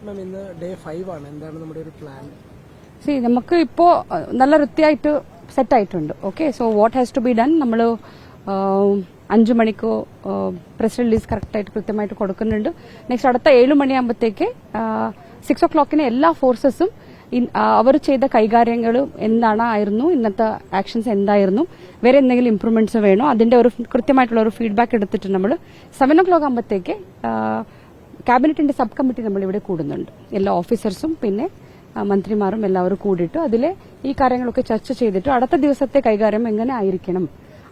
മാം ഇന്ന് ഡേ 5 ആണ്. എന്താണ് നമ്മുടെ ഒരു പ്ലാൻ? നമുക്ക് ഇപ്പോ നല്ല വൃത്തിയായിട്ട് സെറ്റ് ആയിട്ടുണ്ട്. Okay, so what has to be done, നമ്മൾ 5 മണിക്കോ പ്രസ് റിലീസ് കറക്റ്റായിട്ട് കൃത്യമായിട്ട് കൊടുക്കുന്നുണ്ട്. നെക്സ്റ്റ് അടുത്ത 7 മണിയാകുമ്പോഴത്തേക്ക് 6 o'clock എല്ലാ ഫോഴ്സസും അവർ ചെയ്ത കൈകാര്യങ്ങളും എന്താണായിരുന്നു, ഇന്നത്തെ ആക്ഷൻസ് എന്തായിരുന്നു, വേറെ എന്തെങ്കിലും ഇംപ്രൂവ്മെന്റ്സ് വേണോ, അതിന്റെ ഒരു കൃത്യമായിട്ടുള്ള ഒരു ഫീഡ്ബാക്ക് എടുത്തിട്ട് നമ്മൾ 7 o'clock ആകുമ്പോഴത്തേക്ക് ക്യാബിനറ്റിന്റെ സബ് കമ്മിറ്റി നമ്മൾ ഇവിടെ കൂടുന്നുണ്ട്. എല്ലാ ഓഫീസേഴ്സും പിന്നെ മന്ത്രിമാരും എല്ലാവരും കൂടിയിട്ട് അതിലെ ഈ കാര്യങ്ങളൊക്കെ ചർച്ച ചെയ്തിട്ട് അടുത്ത ദിവസത്തെ കൈകാര്യം എങ്ങനെ ആയിരിക്കണം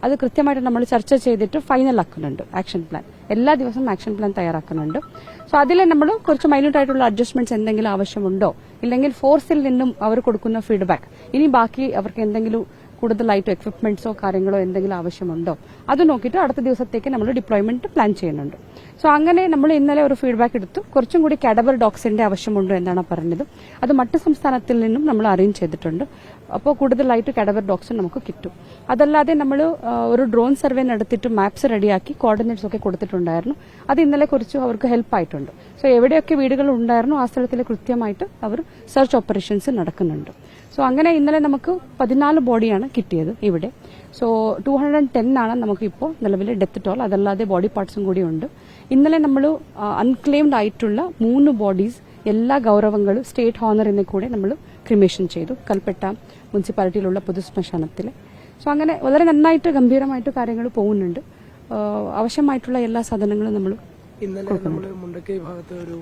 അത് കൃത്യമായിട്ട് നമ്മൾ ചർച്ച ചെയ്തിട്ട് ഫൈനൽ ആക്കുന്നുണ്ട്. ആക്ഷൻ പ്ലാൻ എല്ലാ ദിവസവും ആക്ഷൻ പ്ലാൻ തയ്യാറാക്കുന്നുണ്ട്. സോ അതിൽ നമ്മൾ കുറച്ച് മൈന്യൂട്ട് ആയിട്ടുള്ള അഡ്ജസ്റ്റ്മെന്റ്സ് എന്തെങ്കിലും ആവശ്യമുണ്ടോ, ഇല്ലെങ്കിൽ ഫോഴ്സിൽ നിന്നും അവർ കൊടുക്കുന്ന ഫീഡ്ബാക്ക്, ഇനി ബാക്കി അവർക്ക് എന്തെങ്കിലും കൂടുതലായിട്ടോ എക്വിപ്മെന്റ്സോ കാര്യങ്ങളോ എന്തെങ്കിലും ആവശ്യമുണ്ടോ അത് നോക്കിയിട്ട് അടുത്ത ദിവസത്തേക്ക് നമ്മൾ ഡിപ്ലോയ്മെന്റ് പ്ലാൻ ചെയ്യുന്നുണ്ട്. സോ അങ്ങനെ നമ്മൾ ഇന്നലെ ഒരു ഫീഡ്ബാക്ക് എടുത്തു. കുറച്ചും കൂടി കാഡബർ ഡോഗ്സിന്റെ ആവശ്യമുണ്ടോ എന്നാണ് പറഞ്ഞത്. അത് മറ്റു സംസ്ഥാനത്തിൽ നിന്നും നമ്മൾ അറേഞ്ച് ചെയ്തിട്ടുണ്ട്. അപ്പോൾ കൂടുതലായിട്ട് കാഡബർ ഡോഗ്സ് നമുക്ക് കിട്ടും. അതല്ലാതെ നമ്മൾ ഒരു ഡ്രോൺ സർവേ നടത്തിയിട്ട് മാപ്സ് റെഡിയാക്കി കോർഡിനേറ്റ്സ് ഒക്കെ കൊടുത്തിട്ടുണ്ടായിരുന്നു. അത് ഇന്നലെ കുറച്ച് അവർക്ക് ഹെൽപ്പ് ആയിട്ടുണ്ട്. സോ എവിടെയൊക്കെ വീടുകൾ ഉണ്ടായിരുന്നു ആ സ്ഥലത്തിൽ കൃത്യമായിട്ട് അവർ സെർച്ച് ഓപ്പറേഷൻസ് നടക്കുന്നുണ്ട്. സോ അങ്ങനെ ഇന്നലെ നമുക്ക് 14 ബോഡിയാണ് കിട്ടിയത് ഇവിടെ. സോ 210 ആണ് നമുക്ക് ഇപ്പോൾ നിലവിലെ ഡെത്ത് ടോൾ. അതല്ലാതെ ബോഡി പാർട്സും കൂടി ഉണ്ട്. ഇന്നലെ നമ്മൾ അൺക്ലെയിംഡ് ആയിട്ടുള്ള 3 ബോഡീസ് എല്ലാ ഗൌരവങ്ങളും സ്റ്റേറ്റ് ഹോണറിനെ കൂടെ നമ്മൾ ക്രിമേഷൻ ചെയ്തു കൽപ്പറ്റ മുനിസിപ്പാലിറ്റിയിലുള്ള പൊതുശ്മശാനത്തിൽ. സോ അങ്ങനെ വളരെ നന്നായിട്ട് ഗംഭീരമായിട്ട് കാര്യങ്ങൾ പോകുന്നുണ്ട്. ആവശ്യമായിട്ടുള്ള എല്ലാ സാധനങ്ങളും നമ്മൾ ഇന്നലെ നമ്മൾ മുണ്ടക്കൈ ഭാഗത്ത് ഒരു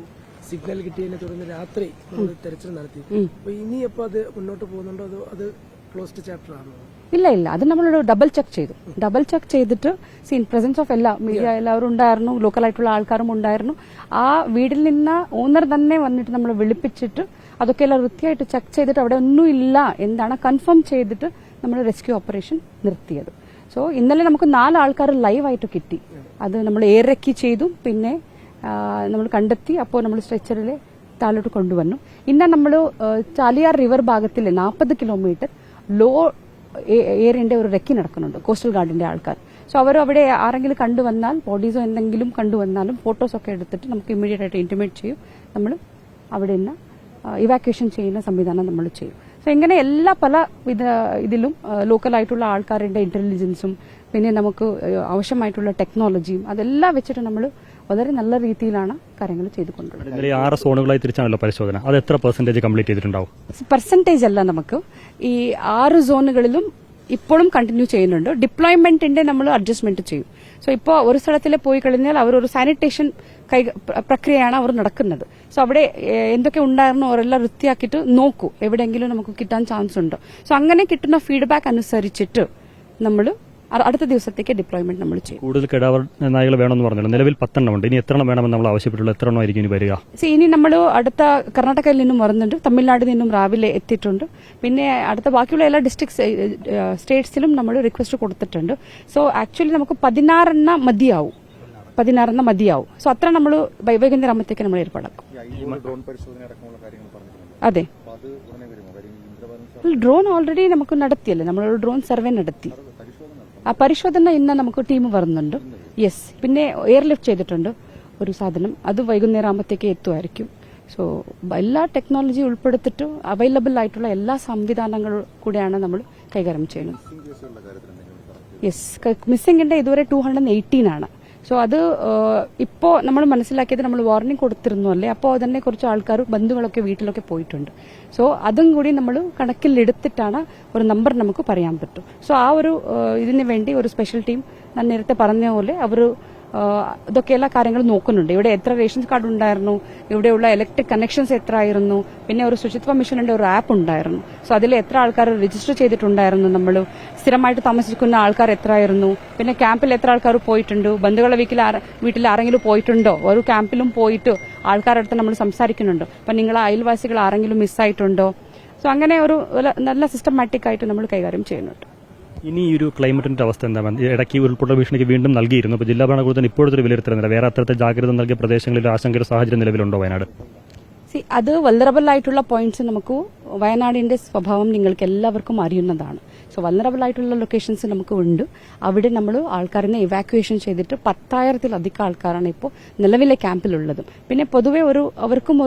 സിഗ്നൽ കിട്ടിയതിനെ തുടർന്ന് രാത്രി നമ്മൾ തെരച്ചിൽ നടത്തി. അപ്പൊ ഇനി എപ്പോ അത് മുന്നോട്ട് പോകുന്നുണ്ടോ അതോ അത് ക്ലോസ്ഡ് ചാപ്റ്റർ ആണോ? ഇല്ല, അത് നമ്മളൊരു ഡബിൾ ചെക്ക് ചെയ്തു. ഡബിൾ ചെക്ക് ചെയ്തിട്ട് ഇൻ പ്രസൻസ് ഓഫ് മീഡിയ എല്ലാവരും ഉണ്ടായിരുന്നു, ലോക്കലായിട്ടുള്ള ആൾക്കാരും ഉണ്ടായിരുന്നു. ആ വീട്ടിൽ നിന്ന് ഓണർ തന്നെ വന്നിട്ട് നമ്മൾ വിളിപ്പിച്ചിട്ട് അതൊക്കെ എല്ലാം വൃത്തിയായിട്ട് ചെക്ക് ചെയ്തിട്ട് അവിടെ ഒന്നും ഇല്ല എന്താണ് കൺഫേം ചെയ്തിട്ട് നമ്മൾ റെസ്ക്യൂ ഓപ്പറേഷൻ നിർത്തിയത്. സോ ഇന്നലെ നമുക്ക് 4 ആൾക്കാർ ലൈവായിട്ട് കിട്ടി. അത് നമ്മൾ എയറക്കി ചെയ്തു, പിന്നെ നമ്മൾ കണ്ടെത്തി. അപ്പോൾ നമ്മൾ സ്ട്രെച്ചറിൽ താഴോട്ട് കൊണ്ടുവന്നു. ഇന്ന് നമ്മൾ ചാലിയാർ റിവർ ഭാഗത്തിൽ 40 കിലോമീറ്റർ ലോ ഏരിയന്റെ ഒരു റെക്കി നടക്കുന്നുണ്ട് കോസ്റ്റൽ ഗാർഡിന്റെ ആൾക്കാർ. സോ അവർ അവിടെ ആരെങ്കിലും കണ്ടുവന്നാൽ ബോഡീസോ എന്തെങ്കിലും കണ്ടുവന്നാലും ഫോട്ടോസൊക്കെ എടുത്തിട്ട് നമുക്ക് ഇമ്മീഡിയറ്റ് ആയിട്ട് ഇന്റിമേറ്റ് ചെയ്യും. നമ്മൾ അവിടെ നിന്ന് ഇവാക്യുവേഷൻ ചെയ്യുന്ന സംവിധാനം നമ്മൾ ചെയ്യും. സോ ഇങ്ങനെ എല്ലാ പല ഇതിലും ലോക്കലായിട്ടുള്ള ആൾക്കാരുടെ ഇന്റലിജൻസും പിന്നെ നമുക്ക് ആവശ്യമായിട്ടുള്ള ടെക്നോളജിയും അതെല്ലാം വെച്ചിട്ട് നമ്മൾ വളരെ നല്ല രീതിയിലാണ് കാര്യങ്ങൾ ചെയ്തുകൊണ്ടുള്ളത്. 6 സോണുകളായി തിരിച്ചാണല്ലോ പരിശോധന. അത് എത്ര പെർസെന്റേജ് കംപ്ലീറ്റ് ചെയ്തിട്ടുണ്ടാവും? പെർസെന്റേജ് അല്ല, നമുക്ക് ഈ 6 സോണുകളിലും ഇപ്പോഴും കണ്ടിന്യൂ ചെയ്യുന്നുണ്ട്. ഡിപ്ലോയ്മെന്റിന്റെ നമ്മൾ അഡ്ജസ്റ്റ്മെന്റ് ചെയ്യും. സോ ഇപ്പോൾ ഒരു സ്ഥലത്തിൽ പോയി കഴിഞ്ഞാൽ അവർ ഒരു സാനിറ്റേഷൻ പ്രക്രിയയാണ് അവർ നടക്കുന്നത്. സോ അവിടെ എന്തൊക്കെ ഉണ്ടായിരുന്നു അവരെല്ലാം വൃത്തിയാക്കിയിട്ട് നോക്കൂ എവിടെയെങ്കിലും നമുക്ക് കിട്ടാൻ ചാൻസ് ഉണ്ടോ. സോ അങ്ങനെ കിട്ടുന്ന ഫീഡ്ബാക്ക് അനുസരിച്ചിട്ട് നമ്മൾ അടുത്ത ദിവസത്തേക്ക് ഡിപ്ലോയ്മെന്റ് നമ്മൾ ചെയ്യും. കൂടുതൽ കെടാവർ നായകൾ വേണമെന്ന് പറഞ്ഞല്ലോ. നിലവിൽ 10 ഉണ്ട്. ഇനി എത്ര വേണമെന്ന് നമ്മൾ ആവശ്യപ്പെട്ടുള്ളൂ? എത്ര ആയിരിക്കും ഇനി വരിക? ഇനി നമ്മൾ അടുത്ത കർണാടകയിൽ നിന്നും വരുന്നുണ്ട്, തമിഴ്നാട്ടിൽ നിന്നും രാവിലെ എത്തിയിട്ടുണ്ട്. പിന്നെ അടുത്ത ബാക്കിയുള്ള എല്ലാ ഡിസ്ട്രിക്ട് സ്റ്റേറ്റ്സിലും നമ്മൾ റിക്വസ്റ്റ് കൊടുത്തിട്ടുണ്ട്. സോ ആക്ച്വലി നമുക്ക് 16 മതിയാവും. സോ അത്ര നമ്മൾ വൈകുന്നേരത്തേക്ക് നമ്മൾ ഏർപ്പാടാക്കും. അതെ, ഡ്രോൺ ഓൾറെഡി നമുക്ക് നടത്തിയല്ലേ, നമ്മളൊരു ഡ്രോൺ സർവേ നടത്തി. ആ പരിശോധന ഇന്ന് നമുക്ക് ടീം വരുന്നുണ്ട്. യെസ്, പിന്നെ എയർലിഫ്റ്റ് ചെയ്തിട്ടുണ്ട് ഒരു സാധനം, അത് വൈകുന്നേരം ആകുമ്പോഴത്തേക്ക് എത്തുമായിരിക്കും. സോ എല്ലാ ടെക്നോളജി ഉൾപ്പെടുത്തിട്ട് അവൈലബിൾ ആയിട്ടുള്ള എല്ലാ സംവിധാനങ്ങളും കൂടെയാണ് നമ്മൾ കൈകാര്യം ചെയ്യുന്നത്. യെസ്, മിസ്സിംഗിന്റെ ഇതുവരെ 218 ആണ്. സോ അത് ഇപ്പോ നമ്മൾ മനസ്സിലാക്കിയത് നമ്മൾ വാർണിംഗ് കൊടുത്തിരുന്നു അല്ലേ, അപ്പോൾ തന്നെ കുറച്ച് ആൾക്കാർ ബന്ധുക്കളൊക്കെ വീട്ടിലൊക്കെ പോയിട്ടുണ്ട്. സോ അതും കൂടി നമ്മൾ കണക്കിലെടുത്തിട്ടാണ് ഒരു നമ്പർ നമുക്ക് പറയാൻ പറ്റും. സോ ആ ഒരു ഇതിന് വേണ്ടി ഒരു സ്പെഷ്യൽ ടീം ഞാൻ നേരത്തെ പറഞ്ഞ പോലെ അവർ ഇതൊക്കെ എല്ലാ കാര്യങ്ങളും നോക്കുന്നുണ്ട്. ഇവിടെ എത്ര റേഷൻ കാർഡ് ഉണ്ടായിരുന്നു, ഇവിടെയുള്ള ഇലക്ട്രിക് കണക്ഷൻസ് എത്ര ആയിരുന്നു, പിന്നെ ഒരു ശുചിത്വ മിഷന്റെ ഒരു ആപ്പ് ഉണ്ടായിരുന്നു. സോ അതിൽ എത്ര ആൾക്കാർ രജിസ്റ്റർ ചെയ്തിട്ടുണ്ടായിരുന്നു, നമ്മൾ സ്ഥിരമായിട്ട് താമസിക്കുന്ന ആൾക്കാർ എത്രയായിരുന്നു, പിന്നെ ക്യാമ്പിൽ എത്ര ആൾക്കാർ പോയിട്ടുണ്ട്, ബന്ധുക്കളുടെ വീട്ടിൽ ആരെങ്കിലും പോയിട്ടുണ്ടോ, ഒരു ക്യാമ്പിലും പോയിട്ട് ആൾക്കാരുടെ അടുത്ത് നമ്മൾ സംസാരിക്കുന്നുണ്ടോ, അപ്പൊ നിങ്ങളെ അയൽവാസികൾ ആരെങ്കിലും മിസ്സായിട്ടുണ്ടോ. സോ അങ്ങനെ ഒരു നല്ല സിസ്റ്റമാറ്റിക് ആയിട്ട് നമ്മൾ കൈകാര്യം ചെയ്യുന്നുണ്ട്. ഇനി ഈ ഒരു ക്ലൈമറ്റിന്റെ അവസ്ഥ എന്താ? ഇടയ്ക്ക് ഉരുൾപൊട്ടൽ ഭീഷണിക്ക് വീണ്ടും നൽകിയിരുന്നു. അപ്പോൾ ജില്ലാ ഭരണകൂടത്തിന് ഇപ്പോഴത്തെ ഒരു വിലയിരുത്തലുന്നില്ല. വേറെ അത്തരത്തിൽ ജാഗ്രത നൽകിയ പ്രദേശങ്ങളിൽ ആശങ്കയുടെ സാഹചര്യം നിലവിലുണ്ടോ വയനാട്? അത് വൾനറബിൾ ആയിട്ടുള്ള പോയിന്റ്സ് നമുക്ക് വയനാടിന്റെ സ്വഭാവം നിങ്ങൾക്ക് എല്ലാവർക്കും അറിയുന്നതാണ്. സോ വൾനറബിൾ ആയിട്ടുള്ള ലൊക്കേഷൻസ് നമുക്ക് ഉണ്ട്. അവിടെ നമ്മൾ ആൾക്കാരെ ഇവാക്യുവേഷൻ ചെയ്തിട്ട് 10,000-ലധികം ആൾക്കാരാണ് ഇപ്പോൾ നിലവിലെ ക്യാമ്പിലുള്ളത്. പിന്നെ പൊതുവെ അവർക്കും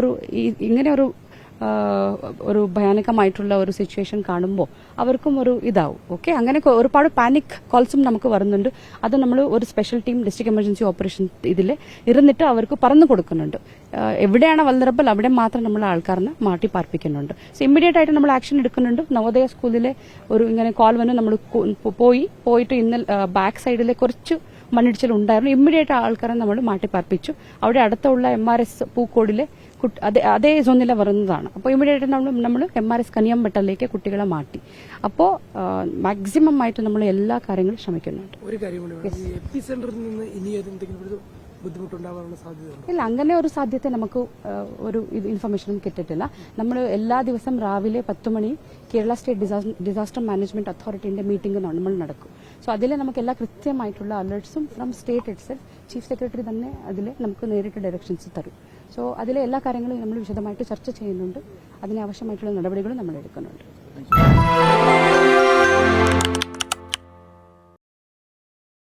ഇങ്ങനെ ഒരു ഭയാനകമായിട്ടുള്ള ഒരു സിറ്റുവേഷൻ കാണുമ്പോൾ അവർക്കും ഒരു ഇതാവും. ഓക്കെ, അങ്ങനെ ഒരുപാട് പാനിക് കോൾസും നമുക്ക് വരുന്നുണ്ട്. അത് നമ്മൾ ഒരു special team district emergency operation ഇതിൽ ഇരുന്നിട്ട് അവർക്ക് പറഞ്ഞു കൊടുക്കുന്നുണ്ട്. എവിടെയാണ് വൾനറബിൾ അവിടെ മാത്രം നമ്മൾ ആൾക്കാരെ മാറ്റി പാർപ്പിക്കുന്നുണ്ട്. സോ ഇമ്മീഡിയറ്റ് ആയിട്ട് നമ്മൾ ആക്ഷൻ എടുക്കുന്നുണ്ട്. നവോദയ സ്കൂളിലെ ഇങ്ങനെ കോൾ വന്ന് നമ്മൾ പോയിട്ട് ഇന്നലെ ബാക്ക് സൈഡിലെ കുറച്ച് മണ്ണിടിച്ചിൽ ഉണ്ടായിരുന്നു. ഇമ്മീഡിയറ്റ് ആൾക്കാരെ നമ്മൾ മാറ്റി പാർപ്പിച്ചു. അവിടെ അടുത്തുള്ള MRS പൂക്കോടിലെ അതേ സോണിലെ വരുന്നതാണ്. അപ്പോൾ ഇമ്മീഡിയറ്റ് നമ്മൾ MRS കനിയമ്പട്ടലിലേക്ക് കുട്ടികളെ മാറ്റി. അപ്പോൾ മാക്സിമം ആയിട്ട് നമ്മൾ എല്ലാ കാര്യങ്ങളും ശ്രമിക്കുന്നുണ്ട്. ഒരു കാര്യം കൂടി, എപ്പി സെന്ററിൽ നിന്ന് ഇനി എന്തെങ്കിലും ഒരു ബുദ്ധിമുട്ടുണ്ടാവാനുള്ള സാധ്യതയുണ്ട്? ഇല്ല, അങ്ങനെ ഒരു സാധ്യത നമുക്ക് ഒരു ഇൻഫർമേഷനും കിട്ടിയിട്ടില്ല. നമ്മൾ എല്ലാ ദിവസം രാവിലെ 10 മണി കേരള സ്റ്റേറ്റ് ഡിസാസ്റ്റർ മാനേജ്മെന്റ് അതോറിറ്റിന്റെ മീറ്റിംഗ് നമ്മൾ നടക്കും. സോ അതിൽ നമുക്ക് എല്ലാ കൃത്യമായിട്ടുള്ള അലേർട്സും from state itself chief secretary തന്നെ അതിൽ നമുക്ക് നേരിട്ട് ഡയറക്ഷൻസ് തരും. സോ അതിലെ എല്ലാ കാര്യങ്ങളും നമ്മൾ വിശദമായിട്ട് ചർച്ച ചെയ്യുന്നുണ്ട്. അതിനാവശ്യമായിട്ടുള്ള നടപടികളും നമ്മൾ എടുക്കുന്നുണ്ട്.